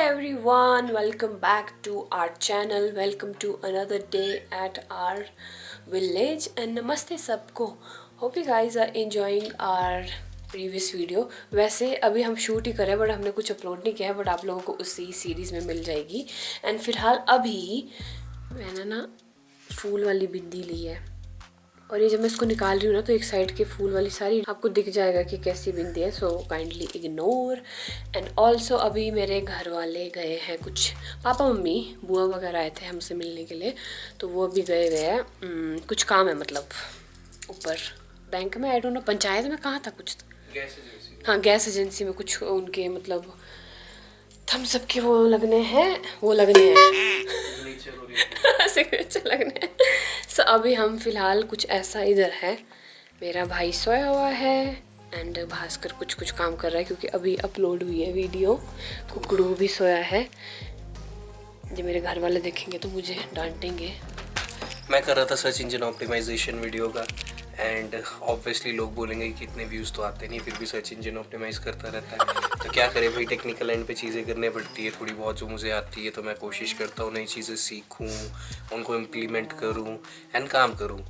everyone, welcome back to our channel. Welcome to another day at our village and namaste सबको. Hope you guys are enjoying our previous video. वैसे अभी हम shoot ही कर रहे हैं but हमने कुछ अपलोड नहीं किया है, बट आप लोगों को उसी सीरीज़ में मिल जाएगी. एंड फिलहाल अभी मैंने ना फूल वाली बिंदी ली है और ये जब मैं इसको निकाल रही हूँ ना तो एक साइड के फूल वाली सारी आपको दिख जाएगा कि कैसी बिंदी है. So kindly ignore. And also अभी मेरे घर वाले गए हैं, कुछ पापा मम्मी बुआ वगैरह आए थे हमसे मिलने के लिए, तो वो अभी गए हुए हैं. कुछ काम है, मतलब ऊपर बैंक में, आई डोंट नो पंचायत में कहाँ था कुछ, गैस एजेंसी. हाँ गैस एजेंसी में कुछ उनके मतलब थम्स अप के वो लगने हैं सिग्नेचर लगने हैं. सो अभी हम फिलहाल कुछ ऐसा इधर है. मेरा भाई सोया हुआ है एंड भास्कर कुछ कुछ काम कर रहा है क्योंकि अभी अपलोड हुई है वीडियो. कुकड़ू भी सोया है. जो मेरे घर वाले देखेंगे तो मुझे डांटेंगे. मैं कर रहा था सर्च इंजन ऑप्टिमाइजेशन वीडियो का एंड ऑब्वियसली लोग बोलेंगे कि इतने व्यूज़ तो आते नहीं, फिर भी सर्च इंजन ऑप्टिमाइज करता रहता है. तो क्या करें भाई, टेक्निकल एंड पे चीज़ें करनी पड़ती है थोड़ी बहुत. जो मुझे आती है तो मैं कोशिश करता हूँ नई चीज़ें सीखूँ, उनको इम्प्लीमेंट करूँ एंड काम करूँ.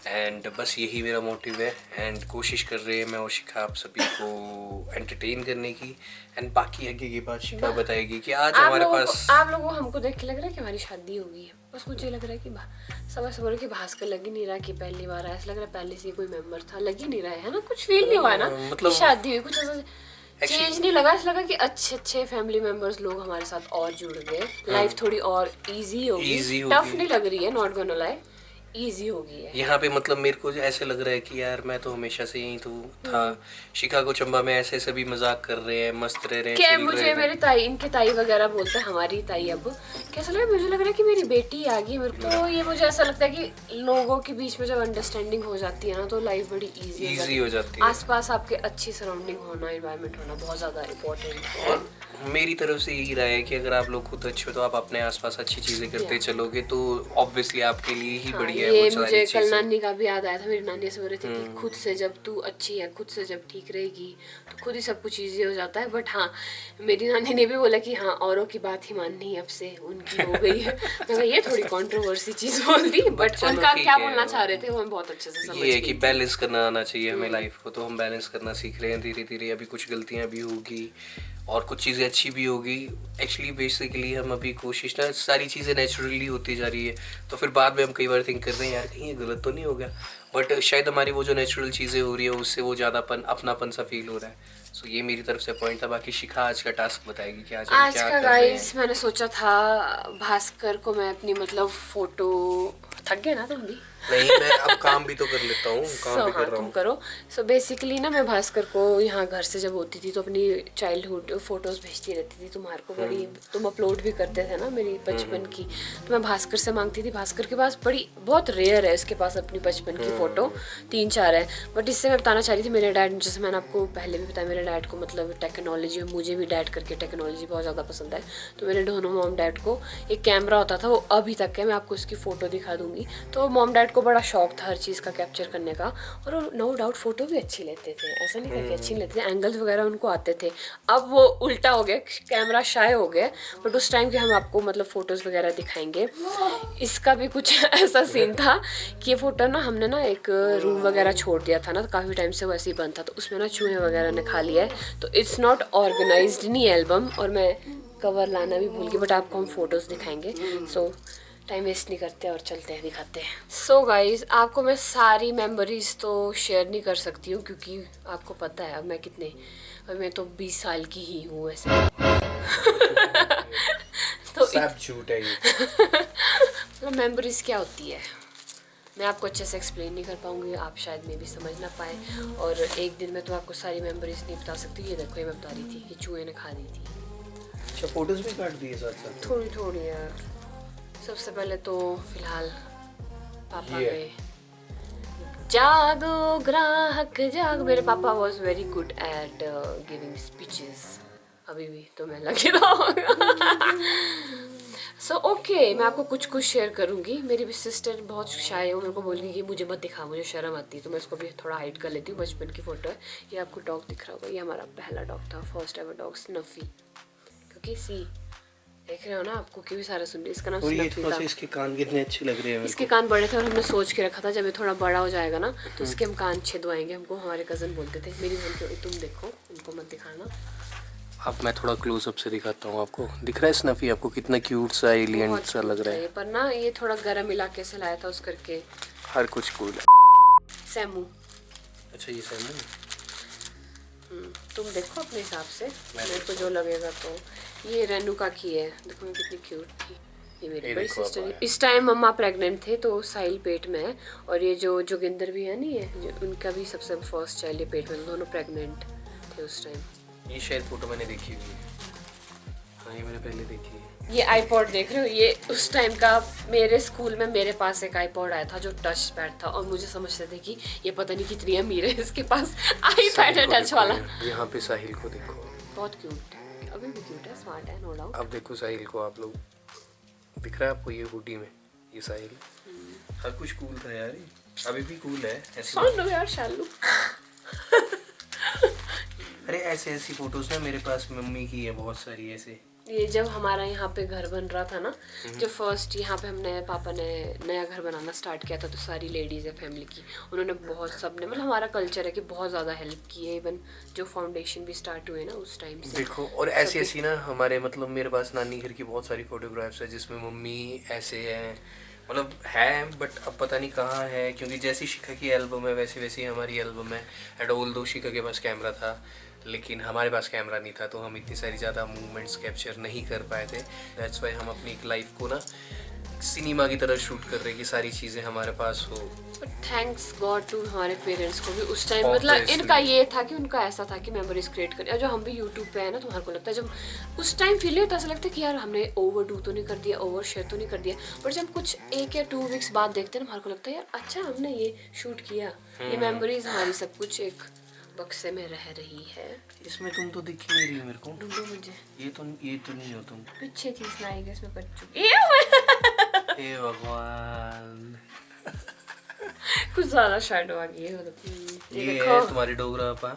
एंड बस यही मेरा मोटिव है. एंड कोशिश कर रहे हैं मैं और शिखा आप सभी को एंटरटेन करने की. एंड बाकी आगे की बात शिखा बताएगी कि आज हमारे पास आप लोगों को हमको देख के लग रहा है कि हमारी शादी हो गई है. बस मुझे लग रहा है कि समझ कि भास्कर लग ही नहीं रहा कि पहली बार आया. ऐसा लग रहा है पहले से कोई मेंबर था, लग ही नहीं रहा है ना, कुछ फील नहीं हुआ है ना मतलब शादी हुई. कुछ ऐसा चेंज नहीं लगा. ऐसा लगा कि अच्छे फैमिली मेंबर्स लोग हमारे साथ और जुड़ गए. लाइफ थोड़ी और इजी होगी. टफ नहीं लग रही है, नॉट गोना लाई, इजी हो गई है यहाँ पे. मतलब मेरे को ऐसे लग रहा है कि यार मैं तो हमेशा से यही तो था. शिखा को चंबा में ऐसे सभी मजाक कर रहे हैं, मस्त रह रहे हैं. क्या मुझे मेरी ताई, इनके ताई वगैरह बोलते हैं हमारी ताई. अब कैसा लग रहा है, मुझे लग रहा है कि मेरी बेटी आ गई मेरे को. तो ये मुझे ऐसा लगता है कि लोगों के बीच में जब अंडरस्टैंडिंग हो जाती है ना तो लाइफ बड़ी इजी हो जाती है. आसपास आपके अच्छी सराउंडिंग होना, एनवायरनमेंट होना बहुत ज़्यादा इम्पोर्टेंट है. मेरी तरफ से यही रहा है कि अगर आप लोग खुद अच्छे हो तो आप अपने आसपास अच्छी चीजें करते चलोगे तो ऑब्वियसली आपके लिए ही बढ़िया है. ये मुझे कल नानी का भी याद आया था. मेरी नानी ऐसे बोल रही थी कि खुद से जब तू अच्छी है, खुद से जब ठीक रहेगी तो खुद ही सब कुछ ईजी हो जाता है. बट हाँ, मेरी नानी ने भी बोला कि हाँ औरों की बात ही माननी है अब से, उनकी हो गई है. तो ये थोड़ी कंट्रोवर्सी चीज बोल दी, बट उनका क्या बोलना चाह रहे थे वो हम बहुत अच्छे से समझ गए. ये है कि बैलेंस करना आना चाहिए हमें लाइफ को. तो हम बैलेंस करना सीख रहे हैं धीरे धीरे. अभी कुछ गलतियां भी होगी और कुछ चीज़ें अच्छी भी होगी. एक्चुअली बेसिकली हम अभी कोशिश ना, सारी चीज़ें नेचुरली होती जा रही है तो फिर बाद में हम कई बार थिंक कर रहे हैं यार कहीं ये गलत तो नहीं हो गया. बट शायद हमारी वो जो नेचुरल चीज़ें हो रही है उससे वो ज़्यादापन अपनापन सा फील हो रहा है. सो ये मेरी तरफ से पॉइंट था. बाकी शिखा आज का टास्क बताएगी कि आज हम क्या का कर रहे गाइस मैंने सोचा था भास्कर को मैं अपनी मतलब फोटो, थक गए ना तुम भी? नहीं, मैं अब काम भी तो कर लेता हूँ. काम भी कर रहा हूँ. करो. सो बेसिकली ना मैं भास्कर को यहाँ घर से जब होती थी तो अपनी चाइल्डहुड फोटोज भेजती रहती थी. तुम्हारे को बड़ी, तुम अपलोड भी करते थे ना मेरी बचपन की, तो मैं भास्कर से मांगती थी. भास्कर के पास बड़ी बहुत रेयर है, उसके पास अपनी बचपन की फ़ोटो 3-4 है. बट इससे मैं बताना चाह रही थी, मेरे डैड, जैसे मैंने आपको पहले भी बताया, मेरे डैड को मतलब टेक्नोलॉजी, मुझे भी डैड करके टेक्नोलॉजी बहुत ज़्यादा पसंद है. तो मेरे दोनों मॉम डैड को एक कैमरा होता था, वो अभी तक है, मैं आपको उसकी फ़ोटो दिखा दूँगी. तो मॉम डैड को बड़ा शौक था हर चीज़ का कैप्चर करने का, और नो डाउट फ़ोटो भी अच्छी लेते थे. ऐसा नहीं था कि अच्छी लेते थे, एंगल्स वगैरह उनको आते थे. अब वो उल्टा हो गया, कैमरा शाय हो गया. बट उस टाइम के हम आपको मतलब फ़ोटोज़ वगैरह दिखाएंगे. इसका भी कुछ ऐसा सीन था कि ये फ़ोटो ना हमने ना एक रूम वगैरह छोड़ दिया था ना, तो काफ़ी टाइम से वो ऐसे ही बंद था, तो उसमें ना चूहे वगैरह ने खा लिया है. तो इट्स नॉट ऑर्गेनाइज्ड नहीं एल्बम, और मैं कवर लाना भी भूल गई. बट आपको हम फ़ोटोज़ दिखाएंगे. सो टाइम वेस्ट नहीं करते और चलते हैं, दिखाते हैं. सो गाइज, आपको मैं सारी मेमोरीज तो शेयर नहीं कर सकती हूँ क्योंकि आपको पता है अब मैं कितने, और मैं तो 20 साल की ही हूँ वैसे. तो सब झूठ है ये. मतलब मेमोरीज क्या होती है मैं आपको अच्छे से एक्सप्लेन नहीं कर पाऊँगी, आप शायद में भी समझ ना पाए. और एक दिन में तो आपको सारी मेमोरीज नहीं बता सकती. ये देखो, ये मैं बता रही थी, ये चूहे ने खा दी थी. अच्छा, फोटोज भी काट दिए साथ साथ? थोड़ी यार. सबसे पहले तो फिलहाल पापा गए. जागो ग्राहक जाग. मेरे पापा was very good at giving speeches. अभी भी तो मैं लगी रहूँगा. सो ओके, मैं आपको कुछ शेयर करूँगी. मेरी भी सिस्टर बहुत शाय है, मेरे को बोलेगी कि मुझे मत दिखा, मुझे शर्म आती है. तो मैं इसको भी थोड़ा हाइड कर लेती हूँ. बचपन की फ़ोटो है. ये आपको डॉग दिख रहा होगा, ये हमारा पहला डॉग था, फर्स्ट एवर डॉग, स्नफी. क्योंकि देख रहे हो ना, आपको भी सारा सुन रही। इसका नाम और ये स्नफी थोड़ा था। सा इसके कान कितने अच्छे लग रहे हैं मेरे इसके कान बड़े थे और हमने सोच के रखा था जब ये थोड़ा बड़ा हो जाएगा ना तो इसके हम कान छिदवाएंगे। हमको हमारे कज़न बोलते थे, मेरी बहन को, तुम देखो उनको मत दिखाना। को। अब मैं थोड़ा क्लोजअप से दिखाता हूँ आपको। दिख रहा है स्नफी आपको कितना क्यूट सा एलियन बहुत सा लग रहा है। पर ना ये थोड़ा गर्म इलाके से लाया था उस करके। हर कुछ कूल है। सैमू। अच्छा ये सैमू, तुम देखो अपने हिसाब से, मेरे को जो लगेगा। तो ये रेनुका की है, देखो मैं कितनी क्यूट थी। ये मेरी बड़ी सिस्टर है। इस टाइम मम्मा प्रेग्नेंट थे तो साहिल पेट में है, और ये जो जोगिंदर भी है नहीं है, उनका भी सबसे फर्स्ट चाइल्ड है पेट में, दोनों प्रेग्नेंट थे उस टाइम। ये शायद फोटो मैंने देखी हुई है। हाँ ये मैंने पहले देखी है। ये आईपॉड देख रहे हो, ये उस टाइम का मेरे स्कूल में मेरे पास एक आईपॉड आया था जो टच पैड था, और मुझे समझते थे कि ये पता नहीं कितनी अमीर है, इसके पास आईपैड है टच वाला। यहाँ पे साहिल को देखो, बहुत क्यूट है, अभी भी क्यूट है, स्मार्ट है, नो डाउट। अब देखो साहिल को आप लोग, दिख रहा है आपको ये हुडी में, ये साहिल। हर कुछ कूल था यार, अभी भी कूल है ऐसे। यार शालू। अरे ऐसे ऐसी फोटोज ना मेरे पास मम्मी की है बहुत सारी ऐसे। ये जब हमारा यहाँ पे घर बन रहा था ना, जब फर्स्ट यहाँ पे हमने पापा ने नया घर बनाना स्टार्ट किया था, तो सारी लेडीज़ है फैमिली की, उन्होंने बहुत, सबने, मतलब हमारा कल्चर है कि बहुत ज़्यादा हेल्प की है। इवन जो फाउंडेशन भी स्टार्ट हुए ना उस टाइम से देखो, और ऐसी ऐसी ना हमारे, मतलब मेरे पास नानी घर की बहुत सारी फोटोग्राफ्स है जिसमें मम्मी ऐसे है, मतलब है बट अब पता नहीं कहाँ है, क्योंकि जैसी शिखा की एल्बम है वैसे वैसे ही हमारी एल्बम है। एंड ऑल दो शिखा के पास कैमरा था लेकिन हमारे पास कैमरा नहीं था, तो हम इतनी सारी ज़्यादा मूवमेंट्स कैप्चर नहीं कर पाए थे। दैट्स वाई हम अपनी एक लाइफ को ना सिनेमा की तरह शूट कर रहे हैं कि सारी चीज़ें हमारे पास हो। थैंक्स गॉड टू हमारे पेरेंट्स को भी उस टाइम, मतलब इनका ये था कि उनका ऐसा था कि मेमोरीज क्रिएट करें। और जो हम भी यूट्यूब पे है ना, तुम्हारे को लगता है जब उस टाइम फील होता है, ऐसा लगता है कि यार हमने ओवर डू तो नहीं कर दिया, ओवर शेयर तो नहीं कर दिया, बट जब कुछ 1 या 2 वीक्स बाद देखते हैं ना, हमारे को लगता है यार अच्छा हमने ये शूट किया, ये मेमोरीज हमारी सब कुछ एक बक्से में रह रही है। इसमें तुम तो दिख ही नहीं रही मेरे को। ढूंढो मुझे। ये तो नहीं हो तुम। पीछे थी स्नाई गैस में कट चुकी। हे भगवान। कुछ ज्यादा शैडो आ गई है, मतलब ये है तुम्हारी डोगरा पापा,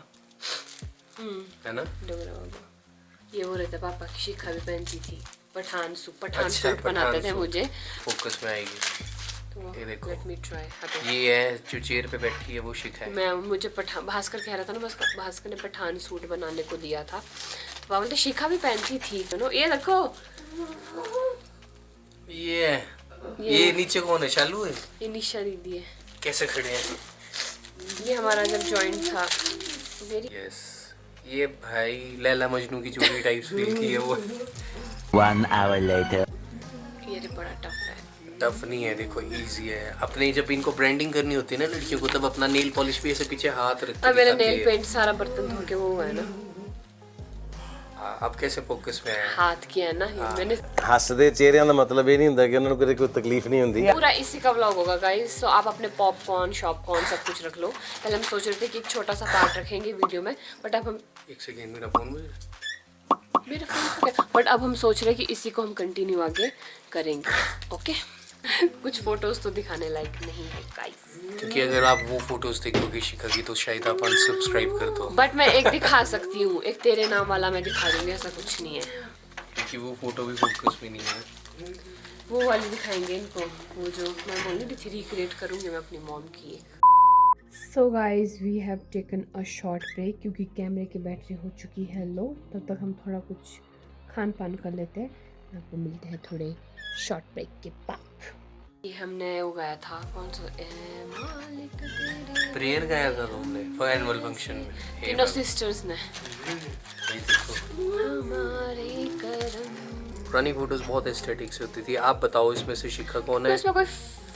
है ना? डोगरा बाबा। ये वो रहता पापा की शिखा भी पहनती थी, पठान सूट अच्छा, बनाते थे मुझे। फोकस में आएगी। ये देखो, लेट मी ट्राई। ये है जो चेयर पे बैठी है वो शिखा है। मैं, मुझे भास्कर कह रहा था ना, बस भास्कर ने पठान सूट बनाने को दिया था, तो पापा बोलते शिखा भी पहनती थी, दोनों। ये देखो, ये नीचे कौन है? शालू है? ये निशा दीदी है। कैसे खड़े हैं? ये हमारा जब जॉइंट था मेरी। यस, ये भाई लैला मजनू की जोड़ी टाइप्स फील की है वो। 1 hour later. ये बड़ा टफ है। टफ नहीं है, देखो इजी है। अपने जब इनको ब्रांडिंग करनी होती है ना लड़कियों को, तब अपना नेल पॉलिश भी ऐसे पीछे हाथ रख के अब मेरा दिखाती नेल है। पेंट सारा बर्तन धो के वो हुआ है ना। अब कैसे फोकस में है? हाथ किया है ना मैंने। ਹੱਸਦੇ ਚਿਹਰਿਆਂ ਦਾ ਮਤਲਬ ਇਹ ਨਹੀਂ ਹੁੰਦਾ ਕਿ ਉਹਨਾਂ ਨੂੰ ਕਦੇ ਕੋਈ ਤਕਲੀਫ ਨਹੀਂ ਹੁੰਦੀ। पूरा इसी का व्लॉग होगा गाइस, तो आप अपने पॉपकॉर्न शॉपकॉर्न सब कुछ रख लो। पहले हम सोच रहे थे कि एक छोटा सा पार्ट रखेंगे वीडियो में, बट अब हम एक सेकेंड, मेरा फोन मुझे। मेरे फोन पे, बट अब हम सोच रहे हैं कि इसी को हम कंटिन्यू आगे करेंगे। ओके। कुछ फोटोज तो दिखाने लायक नहीं है गाइस, क्योंकि अगर आप वो फोटोज देखोगे शिखा की तो शायद आप अनसब्सक्राइब कर दो। बट मैं एक दिखा सकती हूँ, एक तेरे नाम वाला मैं दिखा दूंगी, ऐसा कुछ नहीं है। क्योंकि वो फोटो भी फोकस में नहीं है। वो वाली दिखाएंगे इनको, वो जो मैं बोल रही थी रिक्रिएट करूंगी मैं अपनी मॉम की। So guys we have taken a short break, क्योंकि कैमरे की बैटरी हो चुकी है लो। तब तक हम थोड़ा कुछ खान पान कर लेते हैं, आपको मिलते हैं थोड़े शॉर्ट ब्रेक के बाद। ये हमने उगाया था कौन सा प्रेयर गाया था तुमने एनुअल फंक्शन में? तीनों सिस्टर्स ने। ये देखो, पुरानी फोटोज बहुत एस्थेटिक से होती थी। आप बताओ इसमें से शिखा कौन है? तो इसमें कोई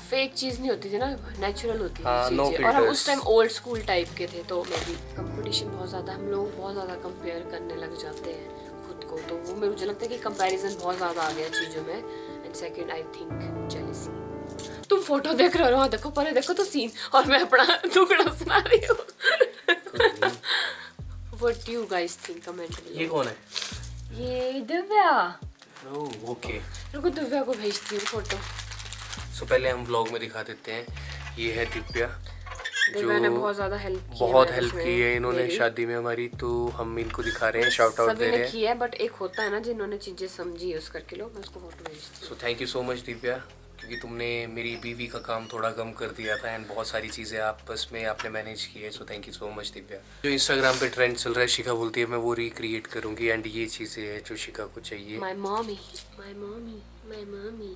फेक चीज नहीं होती थी ना, नेचुरल होती हाँ, थी no चीजें। और हम filters। उस टाइम ओल्ड स्कूल टाइप के थे, तो मे बी कंपटीशन बहुत ज़्यादा, हम लोग बहुत ज़्यादा कंपेयर करने लग जाते हैं खुद को, तो वो मुझे लगता है कि कंपैरिजन बहुत ज़्यादा आ गया चीज़ों में। And second I think jealousy. तुम फोटो देख रहे हो, वहाँ देखो, परे देखो तो सीन, और मैं अपना टुकड़ा सुना रही हूँ। What do you guys think? Comment में। ये कौन है? ये दिव्या। ओह ओके, रुको दिव्या को भेजती हूँ फोटो। सो पहले हम व्लॉग में दिखा देते हैं। ये है दिव्या, दिव्या ने बहुत ज्यादा हेल्प की है बहुत मैरिज हेल्प में की है इन्होंने मेरी। शादी में हमारी, तो हम इनको दिखा रहे हैं, शाउट आउट सभी दे ने रहे हैं। की है, बट एक होता है ना जिन्होंने चीजें समझी यूज करके लो, मैं उसको फोटो भेजती हूँ। So thank you so much Divya, क्योंकि तुमने मेरी बीवी का काम थोड़ा कम कर दिया था एंड बहुत सारी चीज़ें आपस में आपने मैनेज की है। So thank you so much Divya. जो इंस्टाग्राम पे ट्रेंड चल रहा है, शिखा बोलती है मैं वो रिक्रिएट करूँगी एंड ये चीज़ें हैं जो शिखा को चाहिए। My mommy, my mommy, my mommy.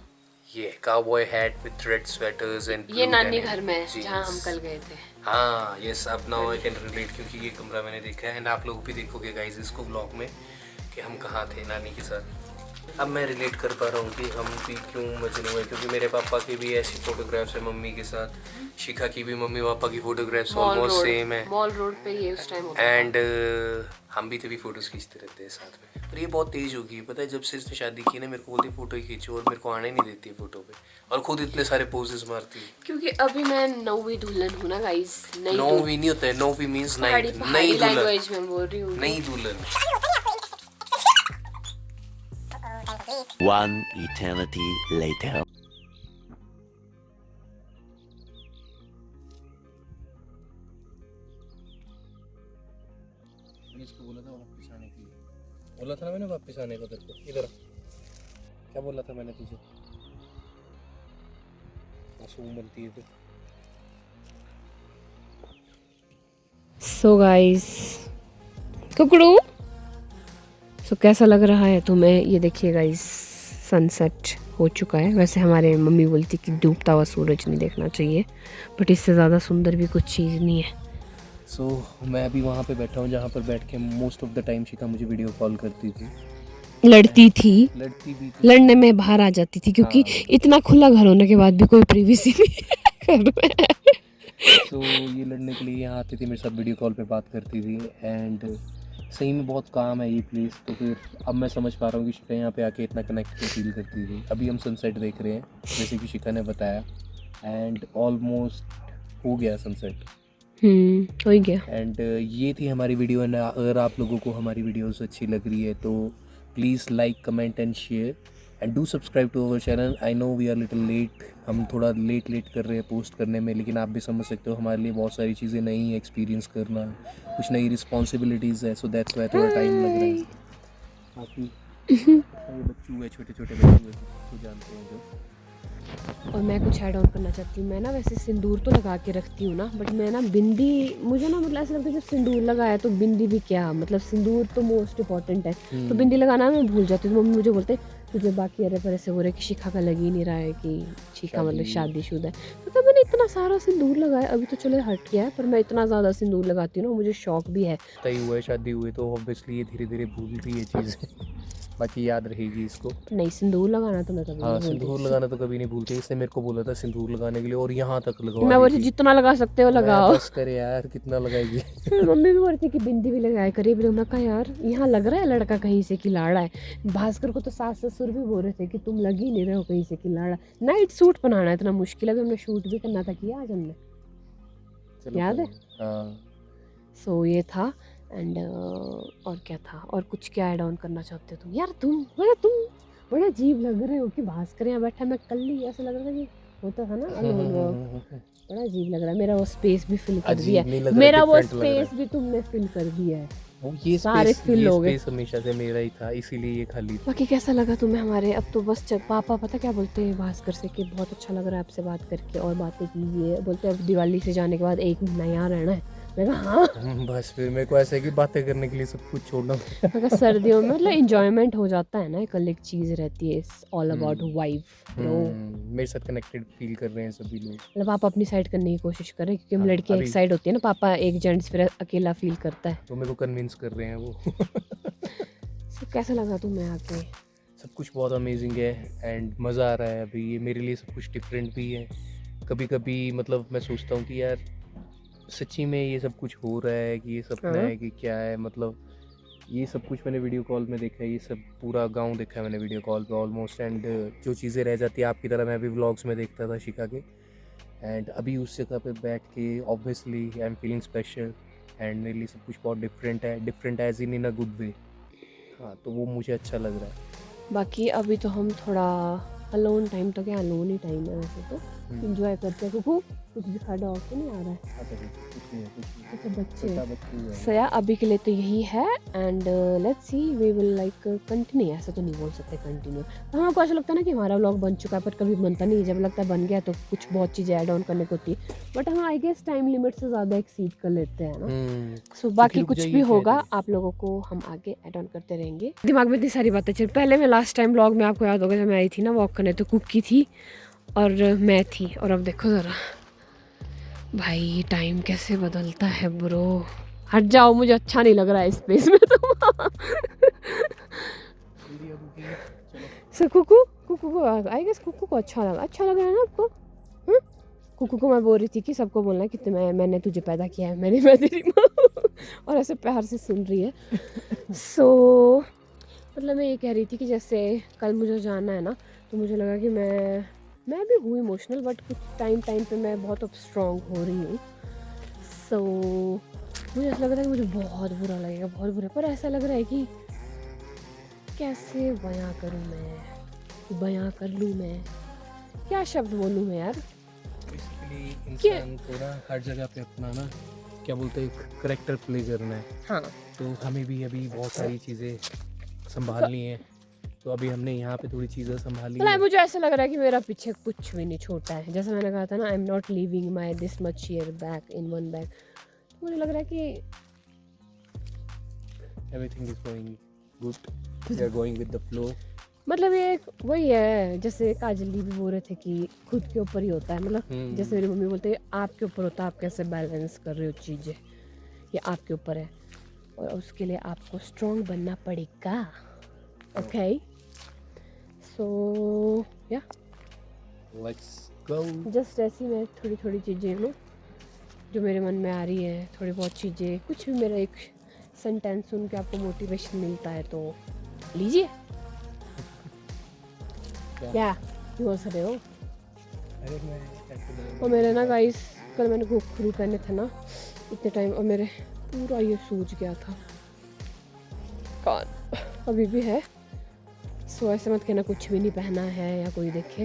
ये cowboy hat with red sweaters and ये नानी घर में है, जहाँ हम कल गए थे। हाँ यस, अब नाउ आई कैन रिलेट, क्योंकि ये कमरा मैंने देखा है एंड आप लोग भी देखोगे गाइस इसको व्लॉग में कि हम कहाँ थे नानी के साथ। अब मैं रिलेट कर पा रहा हूँ कि हम भी क्यों मजनू हुए, क्योंकि मेरे पापा की भी ऐसी फोटोग्राफ्स है मम्मी के साथ, शिखा की भी मम्मी पापा की फोटोग्राफ्स ऑलमोस्ट सेम है मॉल रोड पे ये उस टाइम होता था। एंड हम भी तभी फोटोज खींचते रहते हैं साथ में। पर ये बहुत तेज हो गई है, पता है, जब से इसने शादी की ना मेरे को बोलती फोटो ही खींचो और मेरे को आने नहीं देती है फोटो पे, और खुद इतने सारे पोजेस मारती है। क्योंकि अभी मैं 9वीं दुल्हन हूँ ना गाइस। नौवीं नहीं होता है, नौवीं मीन्स नाइन्थ, नई पहाड़ी दुल्हन, लैंग्वेज में बोल रही हूँ। नई दुल्हन। One eternity later. इसको बोला था वापस आने के लिए, बोला था ना मैंने वापस आने को तेरे को। इधर क्या बोला था मैंने तुझे, मासूम बनती है तू। सो गाइस, कुकड़ू, सो कैसा लग रहा है तुम्हें? ये देखिए गाइस, सनसेट हो चुका है। वैसे हमारे मम्मी बोलती कि डूबता हुआ सूरज नहीं देखना चाहिए, बट इससे ज़्यादा सुंदर भी कुछ चीज़ नहीं है। सो मैं अभी वहाँ पे बैठा हूँ जहाँ पर बैठ के मोस्ट ऑफ द टाइम शिखा मुझे वीडियो कॉल करती थी, लड़ती थी, लड़ती भी थी। लड़ने में बाहर आ जाती थी, क्योंकि इतना खुला घर होने के बाद भी कोई प्रिवेसी नहीं घर में। तो ये लड़ने के लिए यहाँ आती थी, मेरे साथ वीडियो कॉल पे बात करती थी एंड सही में बहुत काम है ये प्लेस। तो फिर अब मैं समझ पा रहा हूँ कि शिखा यहाँ पे आके इतना कनेक्टेड फील करती थी। अभी हम सनसेट देख रहे हैं जैसे कि शिखा ने बताया एंड ऑलमोस्ट हो गया सनसेट हो ही गया। एंड ये थी हमारी वीडियो। एंड अगर आप लोगों को हमारी वीडियोस अच्छी लग रही है तो please like, comment and share and do subscribe to our channel. I know we are little late, हम थोड़ा लेट कर रहे हैं पोस्ट करने में, लेकिन आप भी समझ सकते हो हमारे लिए बहुत सारी चीज़ें नई एक्सपीरियंस करना, कुछ नई रिस्पॉन्सिबिलिटीज़ है, सो दैट्स वाई थोड़ा टाइम लग रहा है। बाकी ये बच्चू है, छोटे छोटे बच्चू है, तो जानते हैं जो। और मैं कुछ ऐड ऑन करना चाहती हूँ। मैं ना वैसे सिंदूर तो लगा के रखती हूँ ना, बट मैं ना बिंदी, मुझे ना मतलब ऐसा लगता है जब सिंदूर लगाया तो बिंदी भी क्या, मतलब सिंदूर तो मोस्ट इंपॉर्टेंट है, तो बिंदी लगाना मैं भूल जाती हूँ। तो मम्मी मुझे बोलते तुझे बाकी अरे पर ऐसे हो रहा है कि शिखा का लग ही नहीं रहा है कि शिखा मतलब शादीशुदा है। मतलब मैंने इतना सारा सिंदूर लगाया, अभी तो चलो हट गया है, पर मैं इतना ज़्यादा सिंदूर लगाती हूँ ना, मुझे शौक भी है। तय हुआ है, शादी हुई तो ऑब्वियसली ये धीरे धीरे भूल रही है चीज़ें, बाकी याद रहेगी इसको। नहीं, सिंदूर लगाना तो मैं कभी हाँ, नहीं भूलती। सिंदूर लगाना तो कभी नहीं भूलती। इसने मेरे को बोला था सिंदूर लगाने के लिए और यहाँ तक लगवा मैं दी बोलती थी। जितना लगा सकते हो लगाओ। बस करे यार, कितना लगाएगी। फिर मम्मी भी बोलती कि बिंदी भी लगाया करिए, भी हमने कहा यार यहाँ लग रहा है लड़का कहीं से कि लाड़ा है। भास्कर को तो सास ससुर भी बोल रहे थे कि तुम लग ही नहीं रहे हो कहीं से कि लाड़ा। नाइट सूट बनाना इतना मुश्किल है, अभी हमने शूट भी करना था, किया आज हमने, चलो याद है? हाँ, सो ये था एंड और क्या था, और कुछ क्या ऐड ऑन करना चाहते हो तुम? यार तुम बड़ा अजीब लग रहे हो कि भास्कर यहाँ बैठा, मैं कल ही ऐसा लग रहा था कि होता था ना alone walk। बड़ा अजीब लग रहा है। मेरा वो स्पेस भी फिल कर दिया अजीब नहीं है, लग रहा, मेरा वो different लग रहा है। स्पेस भी तुमने फिल कर दिया है। वो ये सारे स्पेस, fill ये हो गए। स्पेस हमेशा से मेरा ही था, इसीलिए ये खाली था। बाकी कैसा लगा तुम्हें हमारे? अब तो बस पापा पता क्या बोलते हैं भास्कर से कि बहुत अच्छा लग रहा है आपसे बात करके और बातें कीजिए। बोलते हैं अब दिवाली से जाने के बाद 1 महीना यहाँ रहना है। मैं कहा हाँ। बस फिर मेरे को ऐसा है कि बातें करने के लिए सब कुछ छोड़ना। मैं कहा सर्दियों में मतलब इंजॉयमेंट हो जाता है ना, एक अलग चीज़ रहती है। All about vibe bro. मेरे साथ कनेक्टेड फील कर रहे हैं सभी लोग। मतलब आप अपनी साइड करने की कोशिश कर रहे हैं, क्योंकि हम हाँ, लड़कियां एक अभी- साइड होती है ना, पापा एक जेंट्स फिर अकेला फील करता है। तो मेरे को कन्विंस कर रहे हैं वो। तो कैसा लगा तुम्हें आके? सब कुछ बहुत अमेजिंग है एंड मज़ा आ रहा है। अभी ये मेरे लिए सब कुछ डिफरेंट भी है। कभी कभी मतलब मैं सोचता हूँ कि यार सच्ची में ये सब कुछ हो रहा है कि ये सपना हाँ। है कि क्या है। मतलब ये सब कुछ मैंने वीडियो कॉल में देखा है, ये सब पूरा गांव देखा है मैंने वीडियो कॉल पे ऑलमोस्ट। एंड जो चीज़ें रह जाती है आपकी तरह मैं भी व्लॉग्स में देखता था शिखा के, एंड अभी उस जगह पे बैठ के obviously I am feeling special and मेरे लिए सब कुछ बहुत डिफरेंट है, different as in a good way. हाँ, तो वो मुझे अच्छा लग रहा है। बाकी अभी तो हम थोड़ा अलोन टाइम, तो क्या अलोन ही टाइम है वैसे तो, इंजॉय करते हैं। कुकू कुछ दिखा डॉग तो नहीं आ रहा है? अच्छा बच्चे। सो या अभी के लिए तो यही है and let's see we will like continue. ऐसा तो नहीं बोल सकते कंटिन्यू। हमको ऐसा लगता है ना कि हमारा व्लॉग बन चुका है, पर कभी बनता नहीं है। जब लगता है बन गया तो कुछ बहुत चीज़ें ऐड ऑन करने को होती है, बट हम आई गेस टाइम लिमिट से ज़्यादा एक्सीड कर लेते हैं ना। सो बाकी कुछ भी होगा आप लोगों को हम आगे ऐड ऑन करते रहेंगे। दिमाग में इतनी सारी बातें चल। पहले मैं लास्ट टाइम व्लॉग में आपको याद होगा जब मैं आई थी ना वॉक करने, तो कुकी थी और मैं थी, और अब देखो ज़रा भाई टाइम कैसे बदलता है ब्रो। हट जाओ, मुझे अच्छा नहीं लग रहा है स्पेस में तुम। सो कुकू को आई गेस कुकू को अच्छा लग रहा है ना आपको? कुकू को मैं बोल रही थी कि सबको बोलना है कि मैंने तुझे पैदा किया है, मैं तेरी माँ। और ऐसे प्यार से सुन रही है। सो मतलब मैं ये कह रही थी कि जैसे कल मुझे जाना है ना, तो मुझे लगा कि मैं भी हूँ इमोशनल, बट कुछ टाइम पे मैं बहुत अब स्ट्रॉन्ग हो रही हूँ। सो मुझे ऐसा लग रहा है कि मुझे बहुत बुरा लगेगा, बहुत बुरा। पर ऐसा लग रहा है कि कैसे बयां करूँ मैं, बयां कर लूँ मैं, क्या शब्द बोलूँ मैं यार। बेसिकली इंसान को ना हर जगह पे अपना ना क्या बोलते हैं एक करेक्टर प्ले करना है। हाँ, तो हमें भी अभी बहुत सारी चीज़ें संभालनी है, तो अभी हमने यहाँ पे थोड़ी चीज़ें संभाली मतलब है। मुझे ऐसा लग रहा है कि मेरा पीछे कुछ भी नहीं छोटा है। जैसे मैंने कहा था ना, I am not leaving my this much year back in one bag. मुझे लग रहा है कि everything is going good, we are going with the flow. मतलब ये वही है, जैसे काजल दी भी बोल रहे थे कि खुद के ऊपर ही होता है। मतलब जैसे मेरी मम्मी बोलते हैं आपके ऊपर होता है, आप कैसे बैलेंस कर रहे हो चीज़ें, ये आपके ऊपर है, और उसके लिए आपको स्ट्रॉन्ग बनना पड़ेगा। ओके, सो या लेट्स गो। जस्ट ऐसी मैं थोड़ी थोड़ी चीज़ें नो जो मेरे मन में आ रही है, थोड़ी बहुत चीज़ें, कुछ भी मेरा एक सेंटेंस सुन के आपको मोटिवेशन मिलता है तो लीजिए। क्या क्यों हंस रहे हो? अरे मैं और मेरे ना गाइस कल मैंने घुंघरू पहने थे ना इतने टाइम, और मेरे पूरा ये सूज गया था कान, अभी भी है। सो ऐसे मत कहना कुछ भी नहीं पहना है या कोई देखे,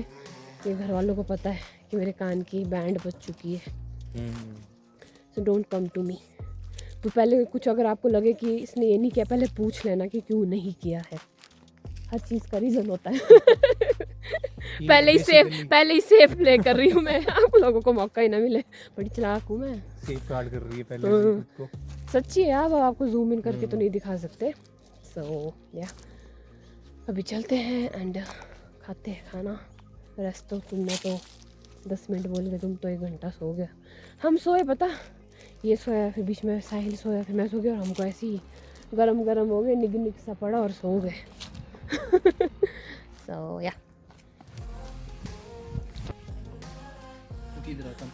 ये घर वालों को पता है कि मेरे कान की बैंड बज चुकी है। So don't come to me. तो पहले कुछ अगर आपको लगे कि इसने ये नहीं किया, पहले पूछ लेना कि क्यों नहीं किया है। हर चीज़ का रीज़न होता है। पहले ही सेफ प्ले कर रही हूँ मैं, आप लोगों को मौका ही ना मिले। बड़ी चालाक हूँ मैं, सेफ गार्ड कर रही है पहले से खुद को। सच्ची है। अब आपको जूम इन करके तो नहीं दिखा सकते। सो या अभी चलते हैं एंड खाते हैं खाना। रेस्ट तो तुमने तो 10 मिनट बोल के तुम तो 1 घंटा सो गया। हम सोए पता, ये सोया, फिर बीच में साहिल सोया, फिर मैं सो गया, और हमको ऐसे ही गरम हो गए, निग सा पड़ा और सो गए। सो या किधर आता